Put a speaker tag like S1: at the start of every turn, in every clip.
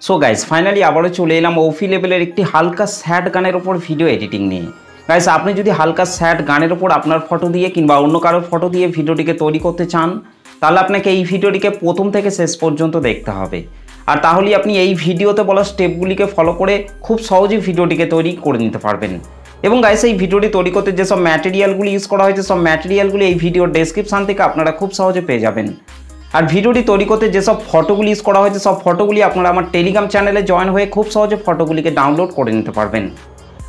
S1: So guys finally আবারও চলে এলাম ওফি লেভেলের একটি হালকা স্যাড গানের ওপর ভিডিও এডিটিং নিয়ে। গাইস আপনি যদি হালকা স্যাড গানের ওপর আপনার ফটো দিয়ে কিংবা অন্য কারোর ফটো দিয়ে ভিডিওটিকে তৈরি করতে চান, তাহলে আপনাকে এই ভিডিওটিকে প্রথম থেকে শেষ পর্যন্ত দেখতে হবে। আর তাহলেই আপনি এই ভিডিওতে বলা স্টেপগুলিকে ফলো করে খুব সহজেই ভিডিওটিকে তৈরি করে নিতে পারবেন। এবং গাইস এই ভিডিওটি তৈরি করতে যেসব ম্যাটেরিয়ালগুলি ইউজ করা হয়েছে, সব ম্যাটেরিয়ালগুলি এই ভিডিওর ডেসক্রিপশান থেকে আপনারা খুব সহজে পেয়ে যাবেন। আর ভিডিওটি তৈরি করতে যেসব ফটোগুলি ইউজ করা হয়েছে, সব ফটোগুলি আপনারা আমার টেলিগ্রাম চ্যানেলে জয়েন হয়ে খুব সহজে ফটোগুলিকে ডাউনলোড করে নিতে পারবেন।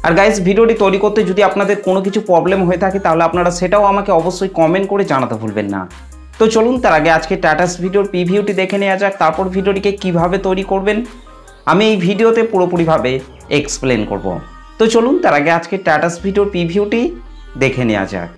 S1: আর গাইস ভিডিওটি তৈরি করতে যদি আপনাদের কোনো কিছু প্রবলেম হয়ে থাকে, তাহলে আপনারা সেটাও আমাকে অবশ্যই কমেন্ট করে জানাতে ভুলবেন না। তো চলুন তার আগে আজকে টাটাস ভিডিওর প্রিভিউটি দেখে নেওয়া যাক, তারপর ভিডিওটিকে কিভাবে তৈরি করবেন আমি এই ভিডিওতে পুরোপুরিভাবে এক্সপ্লেন করব। তো চলুন তার আগে আজকে টাটাস ভিডিওর প্রিভিউটি দেখে নেওয়া যাক।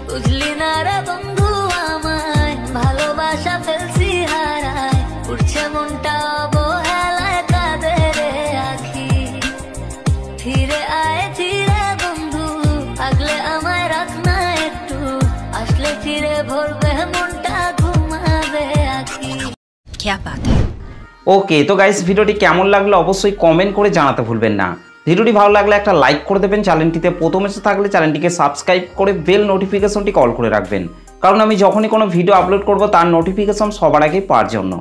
S2: বুঝলি না রে বন্ধু আমায়, ভালোবাসা ফেলছি হারায়, উঠছে মনটা অবহেলায় কাঁদে রে আখি। ফিরে আয় ফিরে বন্ধু, আগলে আমায় রাখ না একটু, আসলে ফিরে ভরবে মনটা, ঘুমাবে আখি। क्या बात है।
S1: ওকে, তো গাইস ভিডিওটি কেমন লাগলো অবশ্যই কমেন্ট করে জানাতে ভুলবেন না। ভিডিওটি ভালো লাগলে একটা লাইক করে দেবেন, চ্যানেলটিতে প্রথম এসে থাকলে চ্যানেলটিকে সাবস্ক্রাইব করে বেল নোটিফিকেশনটি কল করে রাখবেন, কারণ আমি যখনই কোনো ভিডিও আপলোড করব তার নোটিফিকেশন সবার আগে পাওয়ার জন্য।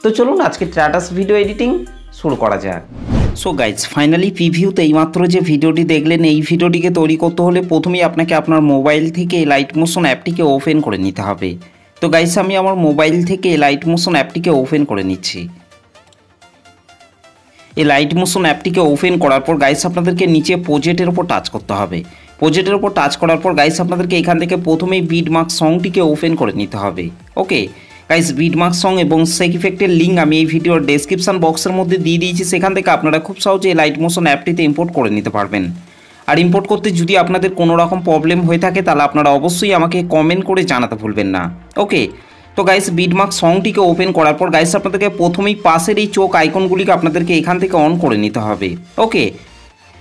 S1: তো চলুন আজকে টাটাস ভিডিও এডিটিং শুরু করা যাক। সো গাইস ফাইনালি প্রিভিউতে এইমাত্র যে ভিডিওটি দেখলেন, এই ভিডিওটিকে তৈরি করতে হলে প্রথমেই আপনাকে আপনার মোবাইল থেকে লাইট মোশন অ্যাপটিকে ওপেন করে নিতে হবে। তো গাইস আমি আমার মোবাইল থেকে লাইট মোশন অ্যাপটিকে ওপেন করে নিচ্ছি। এই লাইট মোশন অ্যাপটিকে ওপেন করার পর গাইস আপনাদেরকে নিচে প্রজেক্টের ওপর টাচ করতে হবে। প্রজেক্টের ওপর টাচ করার পর গাইস আপনাদেরকে এখান থেকে প্রথমেই বিটমার্ক সংটিকে ওপেন করে নিতে হবে। ওকে গাইস, বিটমার্ক সং এবং সেক ইফেক্টের লিঙ্ক আমি এই ভিডিওর ডেসক্রিপশন বক্সের মধ্যে দিয়ে দিয়েছি, সেখান থেকে আপনারা খুব সহজে এই লাইট মোশন অ্যাপটিতে ইম্পোর্ট করে নিতে পারবেন। আর ইম্পোর্ট করতে যদি আপনাদের কোনো রকম প্রবলেম হয়ে থাকে, তাহলে আপনারা অবশ্যই আমাকে কমেন্ট করে জানাতে ভুলবেন না। ওকে, তো গাইস বিটমার্ক সংটিকে ওপেন করার পর গাইস আপনাদেরকে প্রথমেই পাশের এই চোখ আইকনগুলিকে আপনাদেরকে এখান থেকে অন করে নিতে হবে। ওকে,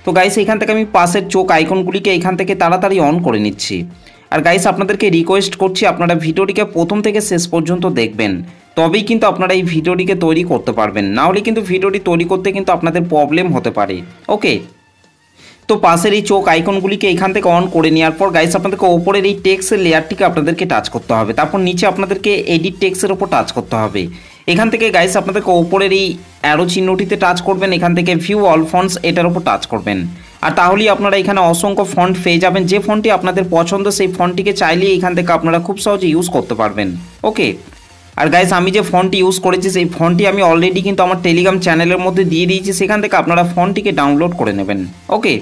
S1: তো গাইস এখান থেকে আমি পাশের চোখ আইকনগুলিকে এখান থেকে তাড়াতাড়ি অন করে নিচ্ছি। আর গাইস আপনাদেরকে রিকোয়েস্ট করছি, আপনারা ভিডিওটিকে প্রথম থেকে শেষ পর্যন্ত দেখবেন, তবেই কিন্তু আপনারা এই ভিডিওটিকে তৈরি করতে পারবেন, না হলে কিন্তু ভিডিওটি তৈরি করতে কিন্তু আপনাদের প্রবলেম হতে পারে। ওকে, তো পাশের এই চোখ আইকনগুলিকে এখান থেকে অন করে নেওয়ার পর গাইস আপনাদেরকে ওপরের এই টেক্সটের লেয়ারটিকে আপনাদেরকে টাচ করতে হবে, তারপর নিচে আপনাদেরকে এডিট টেক্সটের ওপর টাচ করতে হবে। এখান থেকে গাইস আপনাদেরকে ওপরের এই অ্যারো চিহ্নটিতে টাচ করবেন, এখান থেকে ভিউ অল ফন্টস এটার উপর টাচ করবেন। আর তাহলেই আপনারা এখানে অসংখ্য ফন্ট পেয়ে যাবেন, যে ফন্টটি আপনাদের পছন্দ সেই ফন্টটিকে চাইলেই এখান থেকে আপনারা খুব সহজে ইউজ করতে পারবেন। ওকে, আর গাইস আমি যে ফন্টটি ইউজ করেছি সেই ফন্টটি আমি অলরেডি কিন্তু আমার টেলিগ্রাম চ্যানেলের মধ্যে দিয়ে দিয়েছি, সেখান থেকে আপনারা ফন্টটিকে ডাউনলোড করে নেবেন। ওকে,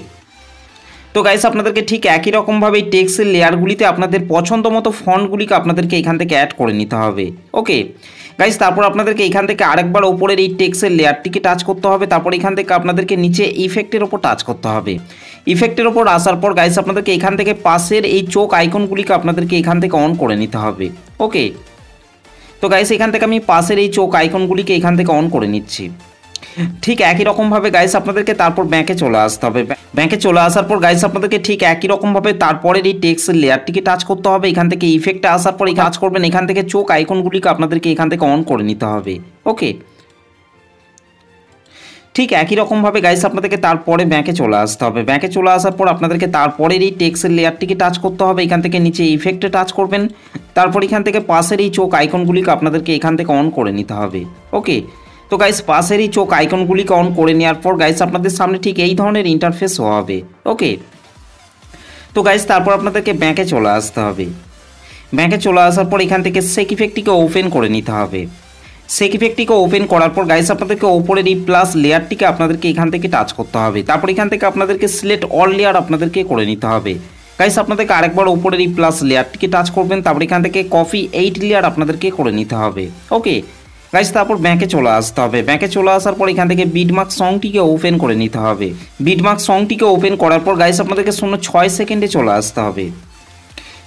S1: তো গাইস আপনাদেরকে ঠিক একই রকমভাবে এই টেক্সটের লেয়ারগুলিতে আপনাদের পছন্দ মতো ফন্টগুলিকে আপনাদেরকে এখান থেকে অ্যাড করে নিতে হবে। ওকে গাইস, তারপর আপনাদেরকে এখান থেকে আরেকবার ওপরের এই টেক্সটের লেয়ারটিকে টাচ করতে হবে, তারপর এখান থেকে আপনাদেরকে নিচে ইফেক্টের ওপর টাচ করতে হবে। ইফেক্টের ওপর আসার পর গাইস আপনাদেরকে এখান থেকে পাশের এই চোখ আইকনগুলিকে আপনাদেরকে এখান থেকে অন করে নিতে হবে। ওকে, তো গাইস এখান থেকে আমি পাশের এই চোখ আইকনগুলিকে এখান থেকে অন করে নিচ্ছি। ঠিক একই রকমভাবে গাইস আপনাদেরকে তারপর ব্যাকে চলে আসতে হবে। ব্যাকে চলে আসার পর গাইস আপনাদেরকে ঠিক একই রকমভাবে তারপরের এই টেক্সটের লেয়ারটিকে টাচ করতে হবে। এখান থেকে ইফেক্টে আসার পর কাজ করবেন, এখান থেকে চোখ আইকনগুলিকে আপনাদেরকে এখান থেকে অন করে নিতে হবে। ওকে, ঠিক একই রকমভাবে গাইস আপনাদেরকে তারপরে ব্যাকে চলে আসতে হবে। ব্যাকে চলে আসার পর আপনাদেরকে তারপরের এই টেক্সটের লেয়ারটিকে টাচ করতে হবে, এখান থেকে নিচে ইফেক্টে টাচ করবেন, তারপর এখান থেকে পাশের এই চোখ আইকনগুলিকে আপনাদেরকে এখান থেকে অন করে নিতে হবে। ওকে, তো গাইস পাশের এই চোখ আইকনগুলিকে অন করে নেওয়ার পর গাইস আপনাদের সামনে ঠিক এই ধরনের ইন্টারফেস হবে। ওকে, তো গাইস তারপর আপনাদেরকে ব্যাকে চলে আসতে হবে। ব্যাকে চলে আসার পর এখান থেকে সেক ইফেক্টটিকে ওপেন করে নিতে হবে। সেক ইফেক্টটিকে ওপেন করার পর গাইস আপনাদেরকে ওপরের এই প্লাস লেয়ারটিকে আপনাদেরকে এখান থেকে টাচ করতে হবে, তারপর এখান থেকে আপনাদেরকে সিলেক্ট অল লেয়ার আপনাদেরকে করে নিতে হবে। গাইস আপনাদেরকে আরেকবার ওপরের এই প্লাস লেয়ারটিকে টাচ করবেন, তারপর এখান থেকে কপি 8 লেয়ার আপনাদেরকে করে নিতে হবে। ওকে গাইস, তারপর ব্যাকে চলে আসতে হবে। ব্যাকে চলে আসার পর এখান থেকে বিটমার্ক সংটিকে ওপেন করে নিতে হবে। বিটমার্ক সংটিকে ওপেন করার পর গাইস আপনাদেরকে 6 সেকেন্ডে চলে আসতে হবে।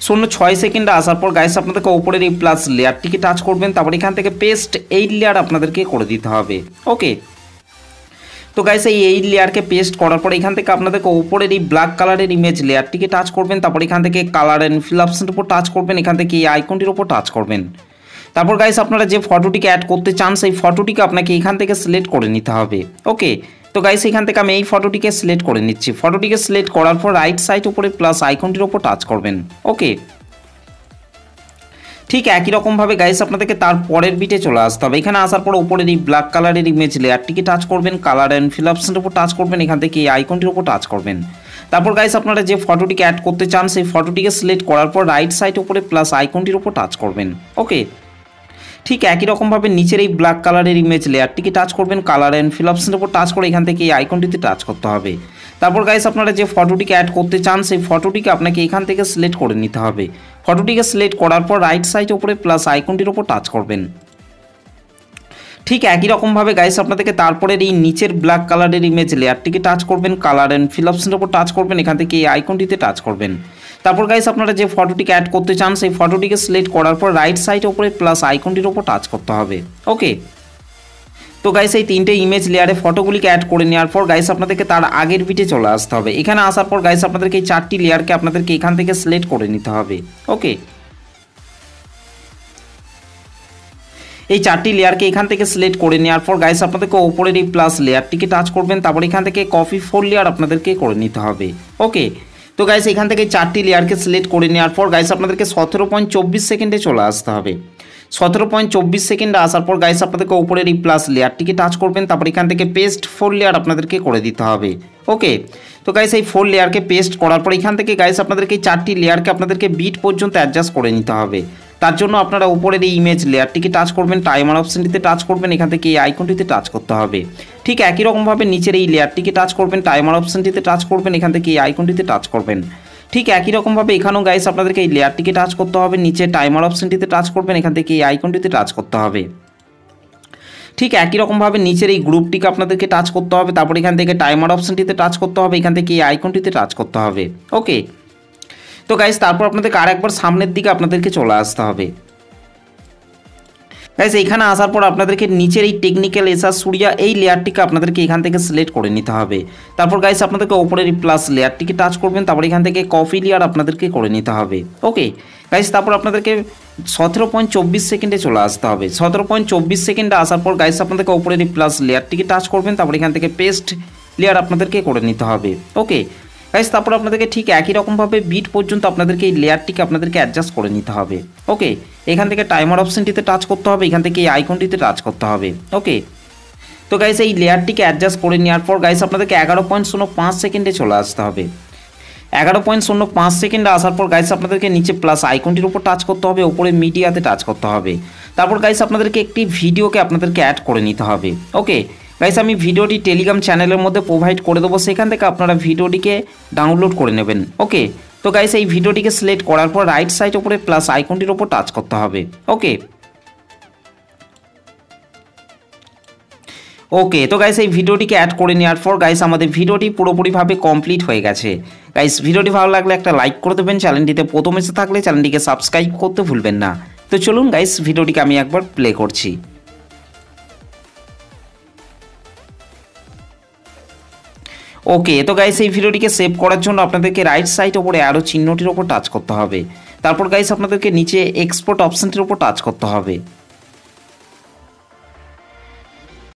S1: 0.6 সেকেন্ডে আসার পর গাইস আপনাদেরকে ওপরের এই প্লাস লেয়ারটিকে টাচ করবেন, তারপর এখান থেকে পেস্ট এই লেয়ার আপনাদেরকে করে দিতে হবে। ওকে, তো গাইস এই লেয়ারকে পেস্ট করার পর এখান থেকে আপনাদেরকে ওপরের এই ব্ল্যাক কালারের ইমেজ লেয়ারটিকে টাচ করবেন, তারপর এখান থেকে কালার অ্যান্ড ফিল অপশনের উপর টাচ করবেন, এখান থেকে এই আইকনটির উপর টাচ করবেন। তারপর গাইস আপনারা যে ফটোটিকে অ্যাড করতে চান সেই ফটোটিকে আপনাকে এখান থেকে সিলেক্ট করে নিতে হবে। ওকে, তো গাইস এখান থেকে আমি এই ফটোটিকে সিলেক্ট করে নিচ্ছি। ফটোটিকে সিলেক্ট করার পর রাইট সাইড উপরে প্লাস আইকনটির উপর টাচ করবেন। ওকে, ঠিক একই রকমভাবে গাইস আপনাদেরকে তার পরের বিটে চলে আসতে হবে। এখানে আসার পর উপরের এই ব্ল্যাক কালারের ইমেজ লেয়ারটিকে টাচ করবেন, কালার অ্যান্ড ফিল অপশনের উপর টাচ করবেন, এখান থেকে এই আইকনটির উপর টাচ করবেন। তারপর গাইস আপনারা যে ফটোটিকে অ্যাড করতে চান সেই ফটোটিকে সিলেক্ট করার পর রাইট সাইড উপরে প্লাস আইকনটির উপর টাচ করবেন। ওকে, ঠিক একই রকমভাবে নিচের এই ব্ল্যাক কালারের ইমেজ লেয়ারটিকে টাচ করবেন, কালার অ্যান্ড ফিল অপশনের উপর টাচ করে এখান থেকে এই আইকনটিতে টাচ করতে হবে। তারপর গাইস আপনারা যে ফটোটিকে অ্যাড করতে চান সেই ফটোটিকে আপনাকে এখান থেকে সিলেক্ট করে নিতে হবে। ফটোটিকে সিলেক্ট করার পর রাইট সাইড উপরে প্লাস আইকনটির উপর টাচ করবেন। ঠিক একই রকমভাবে গাইস আপনাদেরকে তারপরে এই নিচের ব্ল্যাক কালারের ইমেজ লেয়ারটিকে টাচ করবেন, কালার অ্যান্ড ফিল অপশনের উপর টাচ করবেন, এখান থেকে এই আইকনটিতে টাচ করবেন। তারপর গাইস আপনারা যে ফটোটিকে অ্যাড করতে চান সেই ফটোটিকে সিলেক্ট করার পর রাইট সাইড উপরে প্লাস আইকনটির উপর টাচ করতে হবে। ওকে, তো গাইস এই তিনটে ইমেজ লেয়ারে ফটোগুলিকে অ্যাড করে নেওয়ার পর গাইস আপনাদেরকে তার আগের বিটে চলে আসতে হবে। এখানে আসার পর গাইস আপনাদেরকে এই চারটি লেয়ারকে আপনাদেরকে এখান থেকে সিলেক্ট করে নিতে হবে। ওকে, এই চারটি লেয়ারকে এখান থেকে সিলেক্ট করে নেওয়ার পর গাইস আপনাদেরকে ওপরের এই প্লাস লেয়ারটিকে টাচ করবেন, তারপর এখান থেকে কপি 4 লেয়ার আপনাদেরকে করে নিতে হবে। ওকে, তো গাইস এখান থেকে চারটি লেয়ারকে সিলেক্ট করে নেওয়ার পর গাইস আপনাদেরকে 17.24 সেকেন্ডে চলে আসতে হবে। 17.24 সেকেন্ডে আসার পর গাইস আপনাদেরকে উপরের এই প্লাস লেয়ারটিকে টাচ করবেন, তারপর এখান থেকে পেস্ট 4 লেয়ার আপনাদেরকে করে দিতে হবে। ওকে, তো গাইস এই 4 লেয়ারকে পেস্ট করার পর এখান থেকে গাইস আপনাদেরকে এই চারটি লেয়ারকে আপনাদেরকে বিট পর্যন্ত অ্যাডজাস্ট করে নিতে হবে। তার জন্য আপনারা উপরের এই ইমেজ লেয়ারটিকে টাচ করবেন, টাইমার অপশনটিতে টাচ করবেন, এখান থেকে এই আইকনটিতে টাচ করতে হবে। ঠিক একই রকমভাবে নিচের এই লেয়ারটিকে টাচ করবেন, টাইমার অপশনটিতে টাচ করবেন, এখান থেকে এই আইকনটিতে টাচ করবেন। ঠিক একই রকমভাবে এখানেও গাইস আপনাদেরকে এই লেয়ারটিকে টাচ করতে হবে, নিচে টাইমার অপশনটিতে টাচ করবেন, এখান থেকে এই আইকনটিতে টাচ করতে হবে। ঠিক একই রকমভাবে নিচের এই গ্রুপটিকে আপনাদেরকে টাচ করতে হবে, তারপর এখান থেকে টাইমার অপশনটিতে টাচ করতে হবে, এখান থেকে এই আইকনটিতে টাচ করতে হবে। ওকে, তো গাইস তারপর আপনাদেরকে আরেকবার সামনের দিকে আপনাদেরকে চলে আসতে হবে। গাইস এখানে আসার পর আপনাদেরকে নিচের এই টেকনিক্যাল এসআর সুরিয়া এই লেয়ারটিকে আপনাদেরকে এখান থেকে সিলেক্ট করে নিতে হবে। তারপর গাইস আপনাদেরকে ওপরের এই প্লাস লেয়ারটিকে টাচ করবেন, তারপর এখান থেকে কপি লেয়ার আপনাদেরকে করে নিতে হবে। ওকে গাইস, তারপর আপনাদেরকে 17.24 সেকেন্ডে চলে আসতে হবে। 17.24 সেকেন্ডে আসার পর গাইস আপনাদেরকে ওপরের এই প্লাস লেয়ারটিকে টাচ করবেন, তারপর এখান থেকে পেস্ট লেয়ার আপনাদেরকে করে নিতে হবে। ওকে গাইস, তারপর আপনাদেরকে ঠিক একই রকমভাবে বিট পর্যন্ত আপনাদেরকে এই লেয়ারটিকে আপনাদেরকে অ্যাডজাস্ট করে নিতে হবে। ওকে, এখান থেকে টাইমার অপশনটিতে টাচ করতে হবে, এখান থেকে এই আইকনটিতে টাচ করতে হবে। ওকে, তো গাইস এই লেয়ারটিকে অ্যাডজাস্ট করে নেওয়ার পর গাইস আপনাদেরকে 11.05 সেকেন্ডে চলে আসতে হবে। 11.05 সেকেন্ডে আসার পর গাইস আপনাদেরকে নিচে প্লাস আইকনটির উপর টাচ করতে হবে, উপরে মিডিয়াতে টাচ করতে হবে। তারপর গাইস আপনাদেরকে একটি ভিডিওকে আপনাদেরকে অ্যাড করে নিতে হবে। ওকে গাইস, আমি ভিডিওটি টেলিগ্রাম চ্যানেলের মধ্যে প্রোভাইড করে দেবো, সেখান থেকে আপনারা ভিডিওটিকে ডাউনলোড করে নেবেন। ওকে, তো গাইস এই ভিডিওটিকে সিলেক্ট করার পর রাইট সাইড উপরে প্লাস আইকনটির উপর টাচ করতে হবে। ওকে, ওকে, তো গাইস এই ভিডিওটিকে অ্যাড করে নেওয়ার পর গাইস আমাদের ভিডিওটি পুরোপুরিভাবে কমপ্লিট হয়ে গেছে। গাইস ভিডিওটি ভালো লাগলে একটা লাইক করে দেবেন, চ্যানেলটিতে প্রথম এসে থাকলে চ্যানেলটিকে সাবস্ক্রাইব করতে ভুলবেন না। তো চলুন গাইস ভিডিওটিকে আমি একবার প্লে করছি। ওকে, তো গাইস এই ভিডিওটিকে সেভ করার জন্য আপনাদেরকে রাইট সাইড উপরে অ্যারো চিহ্নটির উপর টাচ করতে হবে। তারপর গাইস আপনাদেরকে নিচে এক্সপোর্ট অপশনটির উপর টাচ করতে হবে।